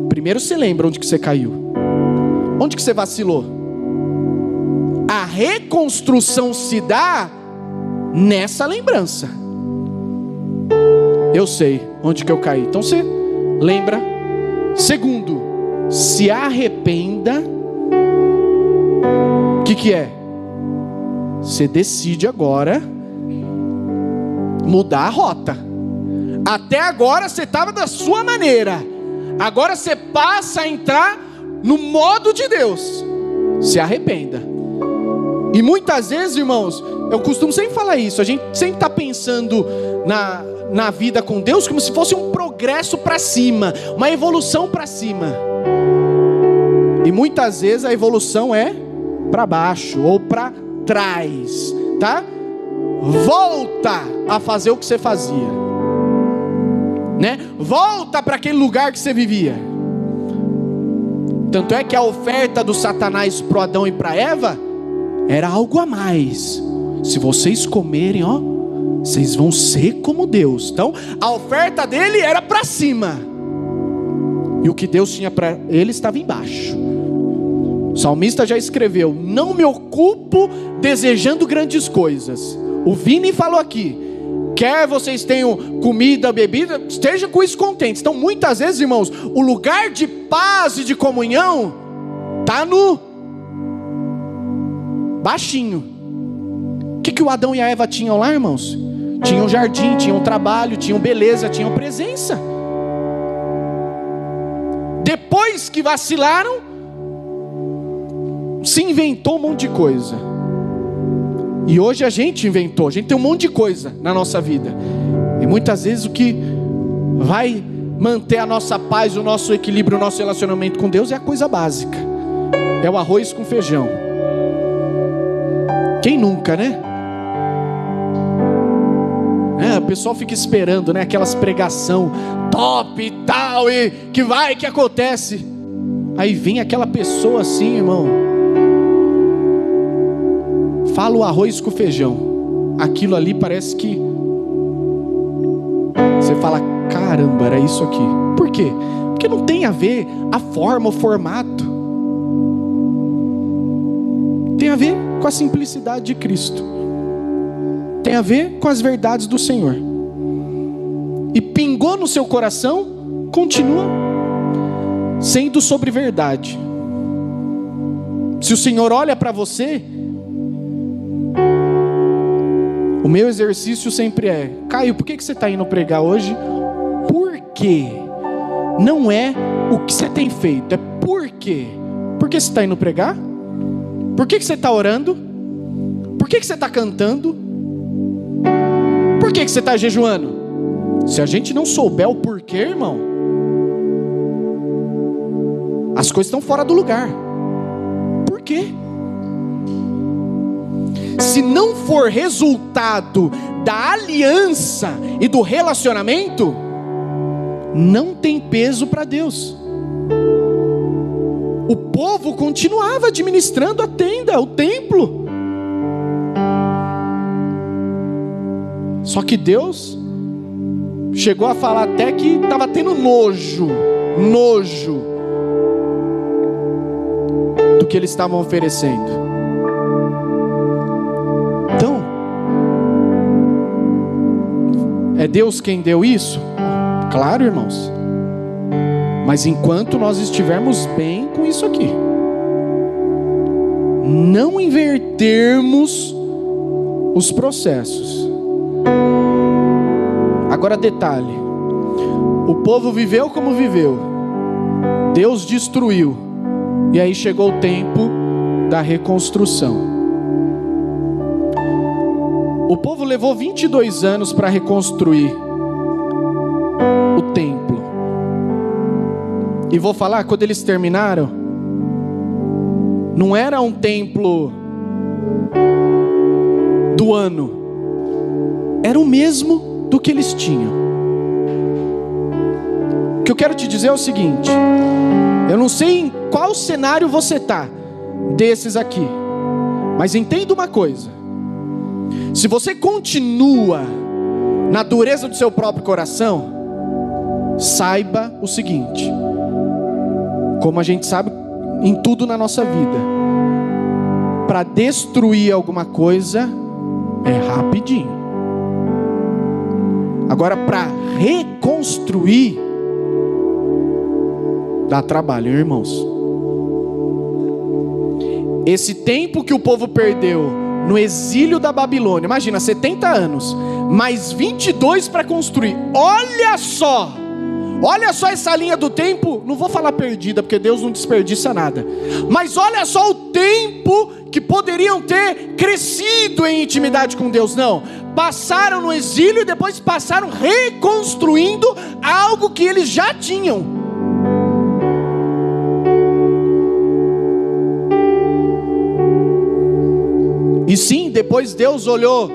Primeiro você lembra onde que você caiu, onde que você vacilou. A reconstrução se dá nessa lembrança. Eu sei onde que eu caí, então você lembra. Segundo, se arrependa. O que é? Você decide agora mudar a rota. Até agora você estava da sua maneira, agora você passa a entrar no modo de Deus. Se arrependa. E muitas vezes, irmãos, eu costumo sempre falar isso, a gente sempre está pensando na vida com Deus como se fosse um progresso para cima, uma evolução para cima. E muitas vezes a evolução é para baixo ou para trás, tá? Volta a fazer o que você fazia, né? Volta para aquele lugar que você vivia. Tanto é que a oferta do Satanás para Adão e para Eva era algo a mais. Se vocês comerem, ó, vocês vão ser como Deus. Então a oferta dele era para cima, e o que Deus tinha para ele estava embaixo. O salmista já escreveu: não me ocupo desejando grandes coisas. O Vini falou aqui: quer vocês tenham comida, bebida, esteja com isso contentes. Então muitas vezes, irmãos, o lugar de paz e de comunhão está no baixinho. O que o Adão e a Eva tinham lá, irmãos? Tinham jardim, tinham trabalho, tinham beleza, tinham presença. Depois que vacilaram, se inventou um monte de coisa. E hoje a gente inventou, a gente tem um monte de coisa na nossa vida. E muitas vezes o que vai manter a nossa paz, o nosso equilíbrio, o nosso relacionamento com Deus é a coisa básica. É o arroz com feijão. Quem nunca, né? O pessoal fica esperando, né? Aquelas pregação top e tal, e que vai, que acontece. Aí vem aquela pessoa assim, irmão, fala o arroz com feijão. Aquilo ali parece que você fala: caramba, era isso aqui. Por quê? Porque não tem a ver a forma, o formato. Tem tem a ver com a simplicidade de Cristo. Tem a ver com as verdades do Senhor. E pingou no seu coração, continua sendo sobre verdade. Se o Senhor olha para você, o meu exercício sempre é: Caio, por que você está indo pregar hoje? Por quê? Não é o que você tem feito, é por quê? Por que você está indo pregar? Por que você está orando? Por que você está cantando? Por que você está jejuando? Se a gente não souber o porquê, irmão, as coisas estão fora do lugar. Por quê? Se não for resultado da aliança e do relacionamento, não tem peso para Deus. O povo continuava administrando a tenda, o templo. Só que Deus chegou a falar até que estava tendo nojo do que eles estavam oferecendo. Então, é Deus quem deu isso? Claro, irmãos. Mas enquanto nós estivermos bem com isso aqui, não invertermos os processos. Agora detalhe, o povo viveu como viveu, Deus destruiu, e aí chegou o tempo da reconstrução. O povo levou 22 anos para reconstruir o templo. E vou falar, quando eles terminaram, não era um templo do ano, era o mesmo do que eles tinham. O que eu quero te dizer é o seguinte: eu não sei em qual cenário você está desses aqui, mas entenda uma coisa: se você continua na dureza do seu próprio coração, saiba o seguinte, como a gente sabe em tudo na nossa vida, para destruir alguma coisa é rapidinho. Agora, para reconstruir dá trabalho, irmãos. Esse tempo que o povo perdeu no exílio da Babilônia, imagina, 70 anos, mais 22 para construir. Olha só essa linha do tempo. Não vou falar perdida, porque Deus não desperdiça nada, mas olha só o tempo que poderiam ter crescido em intimidade com Deus. Não, passaram no exílio e depois passaram reconstruindo algo que eles já tinham. E sim, depois Deus olhou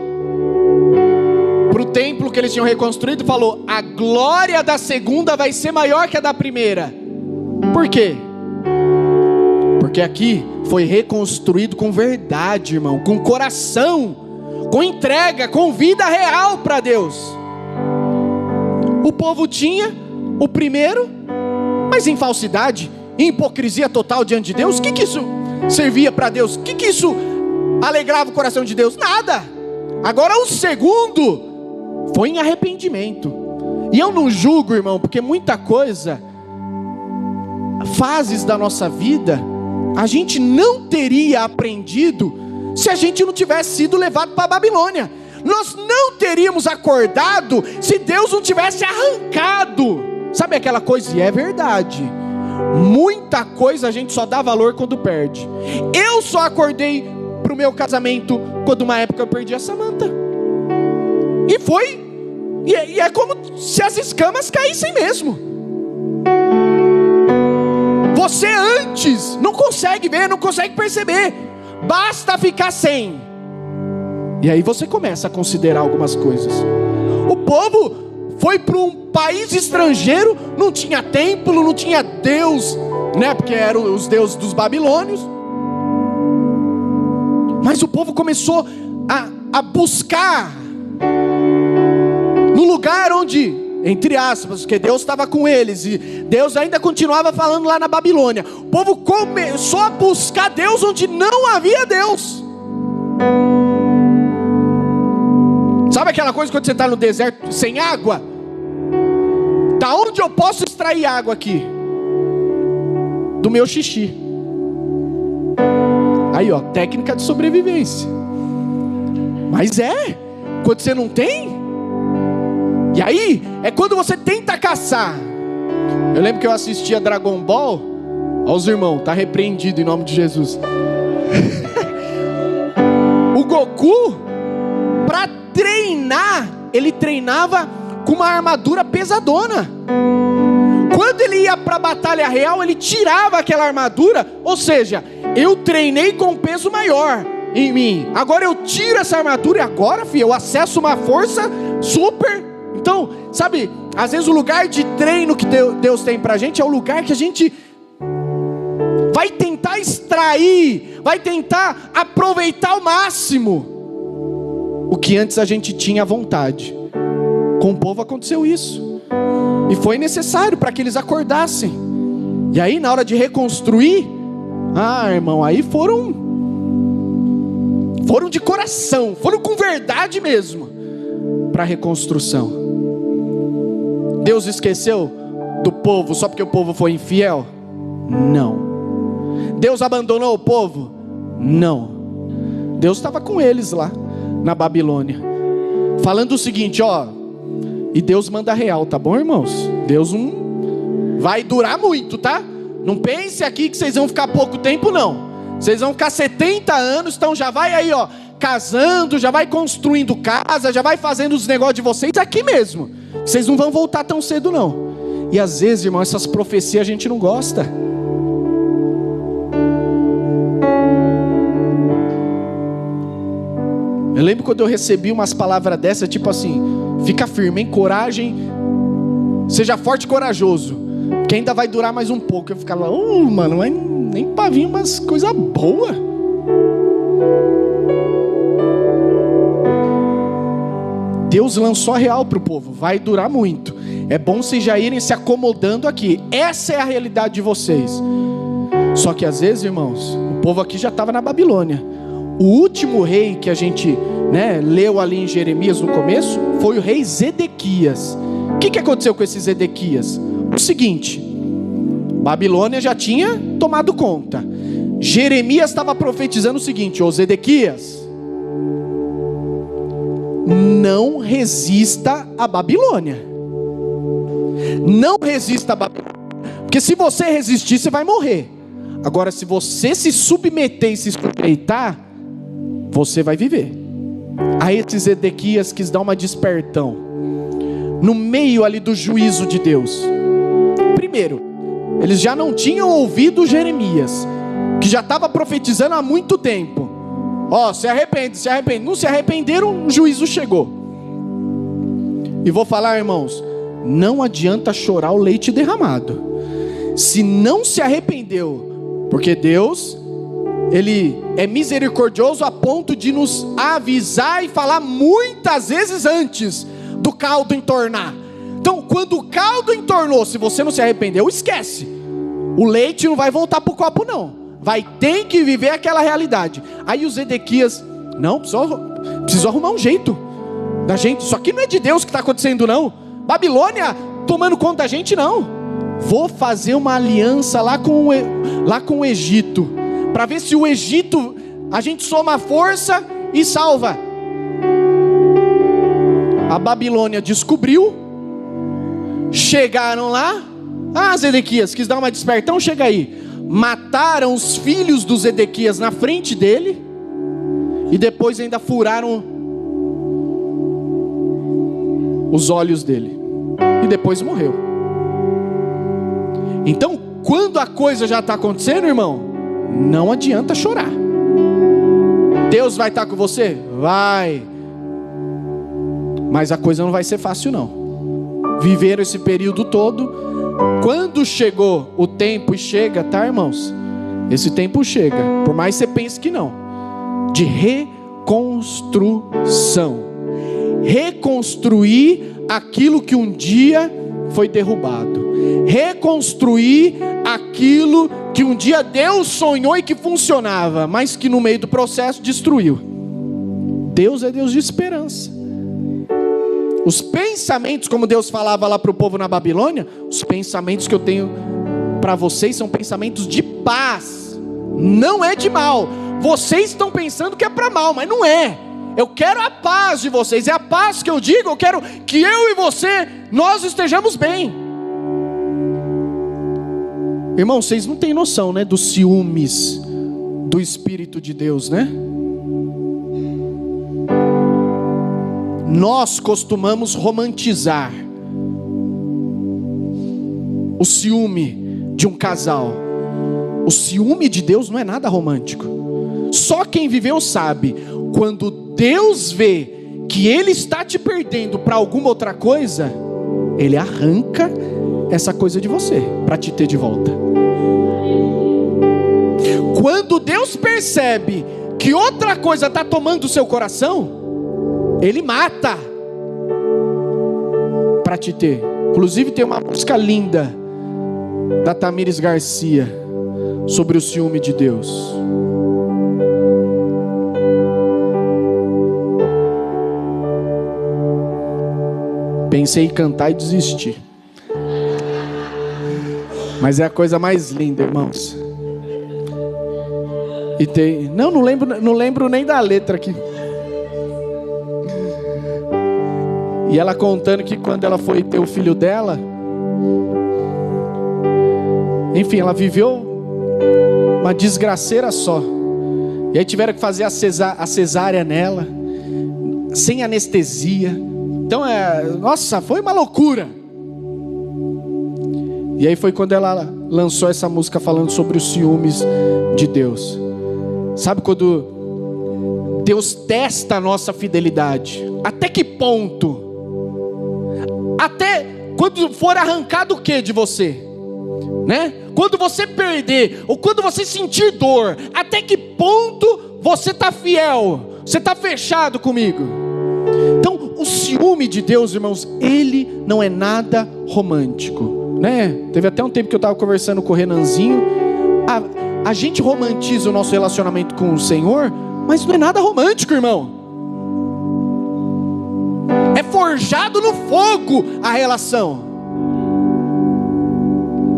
para o templo que eles tinham reconstruído e falou: a glória da segunda vai ser maior que a da primeira. Por quê? Porque aqui foi reconstruído com verdade, irmão, com coração, com entrega, com vida real para Deus. O povo tinha o primeiro, mas em falsidade, em hipocrisia total diante de Deus. O que isso servia para Deus? O que isso alegrava o coração de Deus? Nada. Agora o segundo foi em arrependimento. E eu não julgo, irmão, porque muita coisa, fases da nossa vida, a gente não teria aprendido se a gente não tivesse sido levado para a Babilônia. Nós não teríamos acordado se Deus não tivesse arrancado. Sabe aquela coisa? E é verdade, muita coisa a gente só dá valor quando perde. Eu só acordei para o meu casamento quando uma época eu perdi a Samantha. E é como se as escamas caíssem mesmo. Você antes não consegue ver, não consegue perceber, basta ficar sem, e aí você começa a considerar algumas coisas. O povo foi para um país estrangeiro, não tinha templo, não tinha Deus, né? Porque eram os deuses dos babilônios. Mas o povo começou a buscar no lugar onde entre aspas, porque Deus estava com eles, e Deus ainda continuava falando lá na Babilônia. O povo começou a buscar Deus onde não havia Deus. Sabe aquela coisa quando você está no deserto sem água? Da onde eu posso extrair água aqui? Do meu xixi. Aí ó, técnica de sobrevivência. Mas quando você não tem. E aí, é quando você tenta caçar. Eu lembro que eu assistia Dragon Ball. Olha os irmãos, tá repreendido em nome de Jesus. O Goku, para treinar, ele treinava com uma armadura pesadona. Quando ele ia para a batalha real, ele tirava aquela armadura. Ou seja, eu treinei com um peso maior em mim. Agora eu tiro essa armadura e agora, filho, eu acesso uma força super. Então, sabe, às vezes o lugar de treino que Deus tem pra gente é o lugar que a gente vai tentar extrair, vai tentar aproveitar ao máximo o que antes a gente tinha vontade. Com o povo aconteceu isso. E foi necessário para que eles acordassem. E aí na hora de reconstruir, irmão, aí foram de coração, foram com verdade mesmo para a reconstrução. Deus esqueceu do povo só porque o povo foi infiel? Não. Deus abandonou o povo? Não. Deus estava com eles lá na Babilônia, falando o seguinte, e Deus manda real, tá bom, irmãos? Deus não vai durar muito, tá? Não pense aqui que vocês vão ficar pouco tempo, não. Vocês vão ficar 70 anos, então já vai aí, casando, já vai construindo casa, já vai fazendo os negócios de vocês aqui mesmo. Vocês não vão voltar tão cedo, não. E às vezes, irmão, essas profecias a gente não gosta. Eu lembro quando eu recebi umas palavras dessas, tipo assim, fica firme, hein? Coragem, seja forte e corajoso, que ainda vai durar mais um pouco. Eu ficava, mano, mas nem pra vir umas coisas boas. Deus lançou a real para o povo, vai durar muito. É bom vocês já irem se acomodando aqui. Essa é a realidade de vocês. Só que às vezes, irmãos, o povo aqui já estava na Babilônia. O último rei que a gente leu ali em Jeremias no começo foi o rei Zedequias. O que aconteceu com esse Zedequias? O seguinte, Babilônia já tinha tomado conta. Jeremias estava profetizando o seguinte: Zedequias, não resista à Babilônia. Não resista à Babilônia. Porque se você resistir, você vai morrer. Agora, se você se submeter e se sujeitar, você vai viver. Aí esse Zedequias quis dar uma despertão no meio ali do juízo de Deus. Primeiro, eles já não tinham ouvido Jeremias, que já estava profetizando há muito tempo. Se arrepende, se arrepende. Não se arrependeram, o juízo chegou. E vou falar, irmãos, não adianta chorar o leite derramado. Se não se arrependeu, porque Deus, Ele é misericordioso a ponto de nos avisar e falar muitas vezes antes do caldo entornar. Então, quando o caldo entornou, se você não se arrependeu, esquece. O leite não vai voltar para o copo, não. Tem que viver aquela realidade. Aí o Zedequias, não, preciso arrumar um jeito da gente. Isso aqui não é de Deus que está acontecendo, não. Babilônia tomando conta da gente, não. Vou fazer uma aliança lá com o Egito, para ver se o Egito, a gente soma força e salva. A Babilônia descobriu, chegaram lá. Zedequias, quis dar uma despertão, chega aí. Mataram os filhos do Zedequias na frente dele, e depois ainda furaram os olhos dele, e depois morreu. Então, quando a coisa já está acontecendo, irmão, não adianta chorar. Deus vai estar com você? Vai. Mas a coisa não vai ser fácil, não. Viveram esse período todo. Quando chegou o tempo, e chega, tá, irmãos? Esse tempo chega, por mais que você pense que não, de reconstrução. Reconstruir aquilo que um dia foi derrubado, reconstruir aquilo que um dia Deus sonhou e que funcionava, mas que no meio do processo destruiu. Deus é Deus de esperança. Os pensamentos, como Deus falava lá para o povo na Babilônia, os pensamentos que eu tenho para vocês são pensamentos de paz, não é de mal. Vocês estão pensando que é para mal, mas não é. Eu quero a paz de vocês, é a paz que eu digo. Eu quero que eu e você, nós estejamos bem. Irmão, vocês não têm noção, né, dos ciúmes do Espírito de Deus, né? Nós costumamos romantizar o ciúme de um casal. O ciúme de Deus não é nada romântico. Só quem viveu sabe. Quando Deus vê que Ele está te perdendo para alguma outra coisa, Ele arranca essa coisa de você para te ter de volta. Quando Deus percebe que outra coisa está tomando o seu coração, Ele mata para te ter. Inclusive tem uma música linda da Tamires Garcia sobre o ciúme de Deus. Pensei em cantar e desistir, mas é a coisa mais linda, irmãos. E tem... não lembro nem da letra aqui. E ela contando que quando ela foi ter o filho dela, enfim, ela viveu uma desgraceira só. E aí tiveram que fazer a cesárea nela, sem anestesia. Então nossa, foi uma loucura. E aí foi quando ela lançou essa música falando sobre os ciúmes de Deus. Sabe quando Deus testa a nossa fidelidade? Até que ponto? Até quando for arrancado o que de você? Né? Quando você perder, ou quando você sentir dor, até que ponto você está fiel? Você está fechado comigo? Então, o ciúme de Deus, irmãos, ele não é nada romântico, né? Teve até um tempo que eu estava conversando com o Renanzinho. A gente romantiza o nosso relacionamento com o Senhor, mas não é nada romântico, irmão. É forjado no fogo a relação.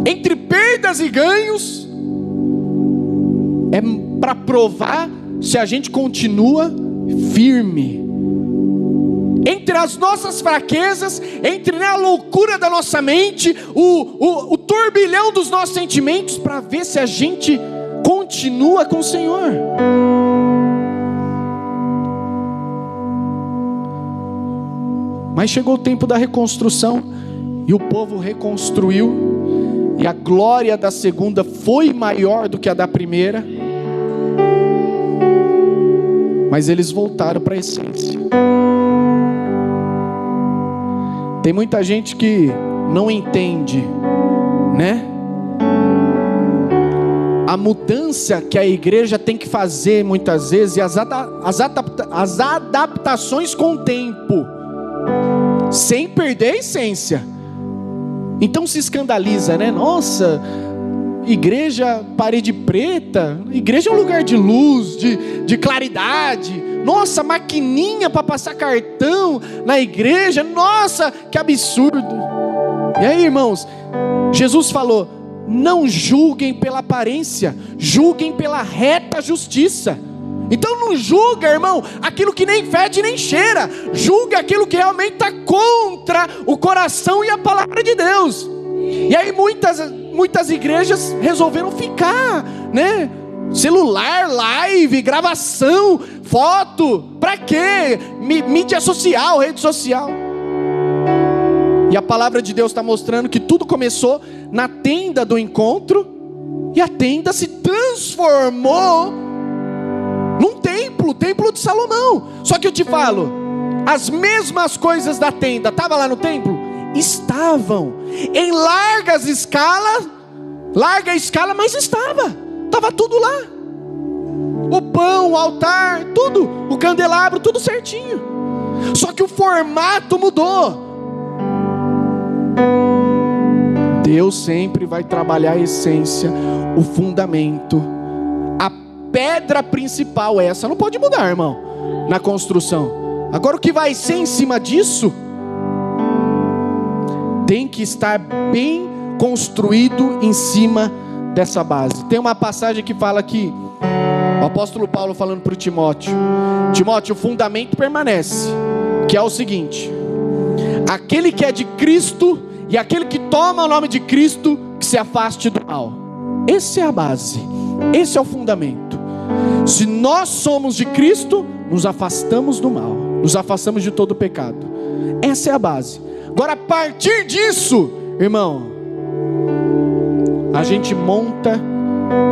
Entre perdas e ganhos, é para provar se a gente continua firme. Entre as nossas fraquezas, entre a loucura da nossa mente, o turbilhão dos nossos sentimentos, para ver se a gente continua com o Senhor. Mas chegou o tempo da reconstrução, e o povo reconstruiu, e a glória da segunda foi maior do que a da primeira, mas eles voltaram para a essência. Tem muita gente que não entende, né? A mudança que a igreja tem que fazer muitas vezes, e as adaptações com o tempo, sem perder a essência. Então se escandaliza, né? Nossa, igreja parede preta, igreja é um lugar de luz, de claridade. Nossa, maquininha para passar cartão na igreja, nossa, que absurdo. E aí, irmãos, Jesus falou: não julguem pela aparência, julguem pela reta justiça. Então não julga, irmão, aquilo que nem fede nem cheira. Julga aquilo que realmente está contra o coração e a palavra de Deus. E aí muitas igrejas resolveram ficar, né? Celular, live, gravação, foto. Para quê? Mídia social, rede social. E a palavra de Deus está mostrando que tudo começou na tenda do encontro, e a tenda se transformou num templo, o templo de Salomão. Só que eu te falo, as mesmas coisas da tenda, estava lá no templo? Estavam, em larga escala, mas estava tudo lá. O pão, o altar, tudo, o candelabro, tudo certinho. Só que o formato mudou. Deus sempre vai trabalhar a essência, o fundamento, a pedra principal, essa não pode mudar, irmão, na construção. Agora o que vai ser em cima disso, tem que estar bem construído em cima dessa base. Tem uma passagem que fala que, o apóstolo Paulo falando para o Timóteo, Timóteo, o fundamento permanece, que é o seguinte: aquele que é de Cristo e aquele que toma o nome de Cristo, que se afaste do mal. Essa é a base, esse é o fundamento. Se nós somos de Cristo, nos afastamos do mal, nos afastamos de todo o pecado. Essa é a base. Agora, a partir disso, irmão, a gente monta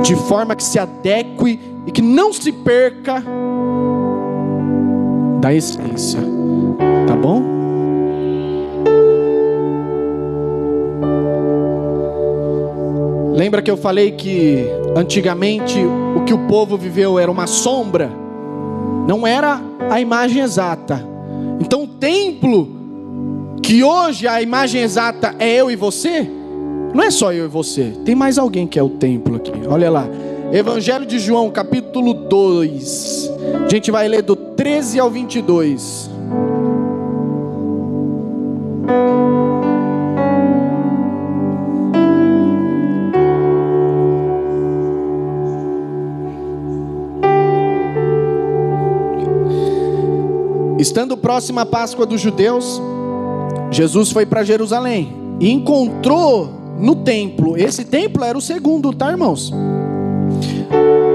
de forma que se adeque e que não se perca da essência, tá bom? Lembra que eu falei que antigamente o que o povo viveu era uma sombra, não era a imagem exata. Então o templo, que hoje a imagem exata é eu e você, não é só eu e você, tem mais alguém que é o templo aqui. Olha lá, Evangelho de João, capítulo 2, a gente vai ler do 13 ao 22. Estando próxima a Páscoa dos judeus, Jesus foi para Jerusalém e encontrou no templo, esse templo era o segundo, tá, irmãos?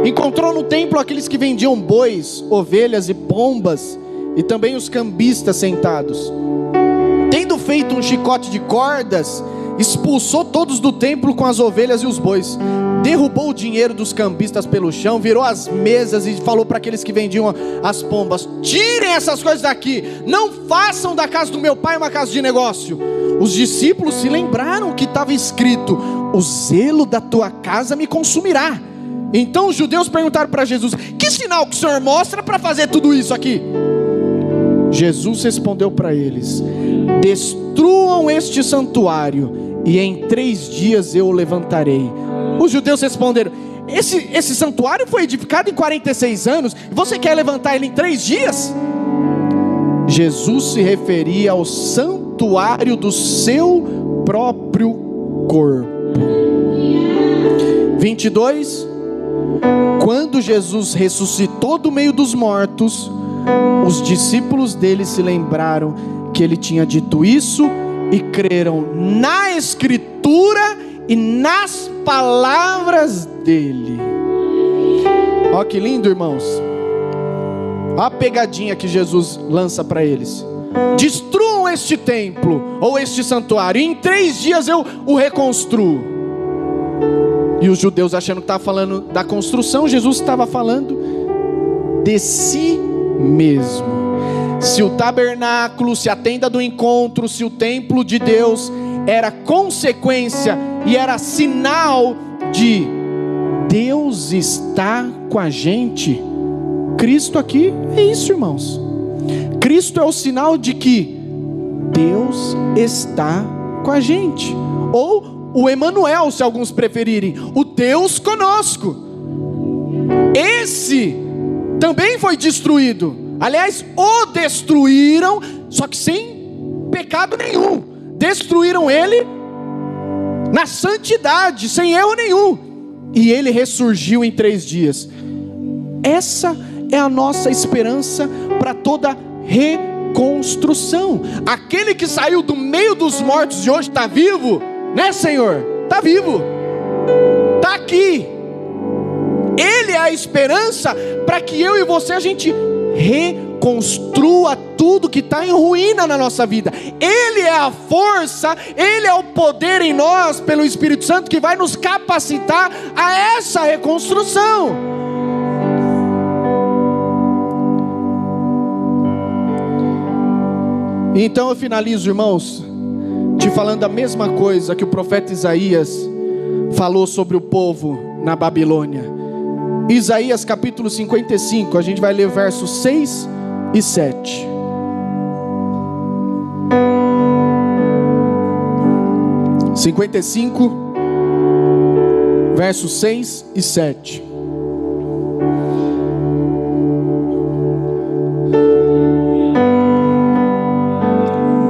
Encontrou no templo aqueles que vendiam bois, ovelhas e pombas, e também os cambistas sentados. Tendo feito um chicote de cordas, expulsou todos do templo com as ovelhas e os bois, derrubou o dinheiro dos cambistas pelo chão, virou as mesas e falou para aqueles que vendiam as pombas: tirem essas coisas daqui, não façam da casa do meu pai uma casa de negócio. Os discípulos se lembraram que estava escrito: o zelo da tua casa me consumirá. Então os judeus perguntaram para Jesus: que sinal que o Senhor mostra para fazer tudo isso aqui? Jesus respondeu para eles: destruam este santuário e em 3 dias eu o levantarei. Os judeus responderam: esse santuário foi edificado em 46 anos, você quer levantar ele em 3 dias? Jesus se referia ao santuário do seu próprio corpo. 22. Quando Jesus ressuscitou do meio dos mortos, os discípulos dele se lembraram que ele tinha dito isso e creram na Escritura e nas palavras dele. Olha que lindo, irmãos. Olha a pegadinha que Jesus lança para eles: destruam este templo ou este santuário, e em 3 dias eu o reconstruo. E os judeus achando que estava falando da construção, Jesus estava falando de si mesmo. Se o tabernáculo, se a tenda do encontro, se o templo de Deus era consequência e era sinal de Deus está com a gente, Cristo aqui é isso, irmãos. Cristo é o sinal de que Deus está com a gente, ou o Emanuel, se alguns preferirem, o Deus conosco. Esse também foi destruído. Aliás, o destruíram, só que sem pecado nenhum. Destruíram ele na santidade, sem erro nenhum. E ele ressurgiu em 3 dias. Essa é a nossa esperança para toda reconstrução. Aquele que saiu do meio dos mortos e hoje está vivo, né, Senhor? Está vivo, está aqui. Ele é a esperança para que eu e você, a gente reconstrua tudo que está em ruína na nossa vida. Ele é a força, Ele é o poder em nós, pelo Espírito Santo, que vai nos capacitar a essa reconstrução. Então eu finalizo, irmãos, te falando a mesma coisa que o profeta Isaías falou sobre o povo na Babilônia. Isaías capítulo 55, a gente vai ler versos 6 e 7. 55, versos 6 e 7.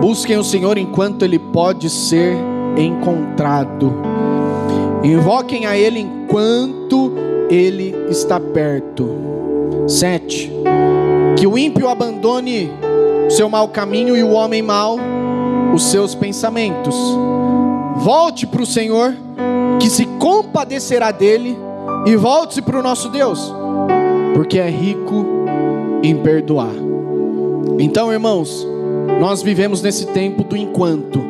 Busquem o Senhor enquanto Ele pode ser encontrado. Invoquem a Ele enquanto Ele está perto. 7. Que o ímpio abandone o seu mau caminho e o homem mau os seus pensamentos. Volte para o Senhor, que se compadecerá dele, e volte-se para o nosso Deus, porque é rico em perdoar. Então, irmãos, nós vivemos nesse tempo do enquanto.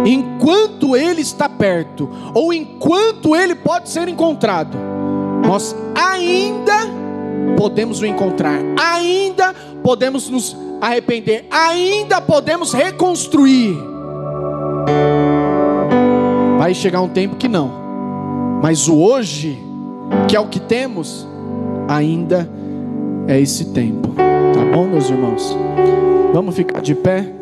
Enquanto Ele está perto, ou enquanto Ele pode ser encontrado, nós ainda podemos o encontrar, ainda podemos nos arrepender, ainda podemos reconstruir. Vai chegar um tempo que não, mas o hoje, que é o que temos, ainda é esse tempo. Tá bom, meus irmãos? Vamos ficar de pé.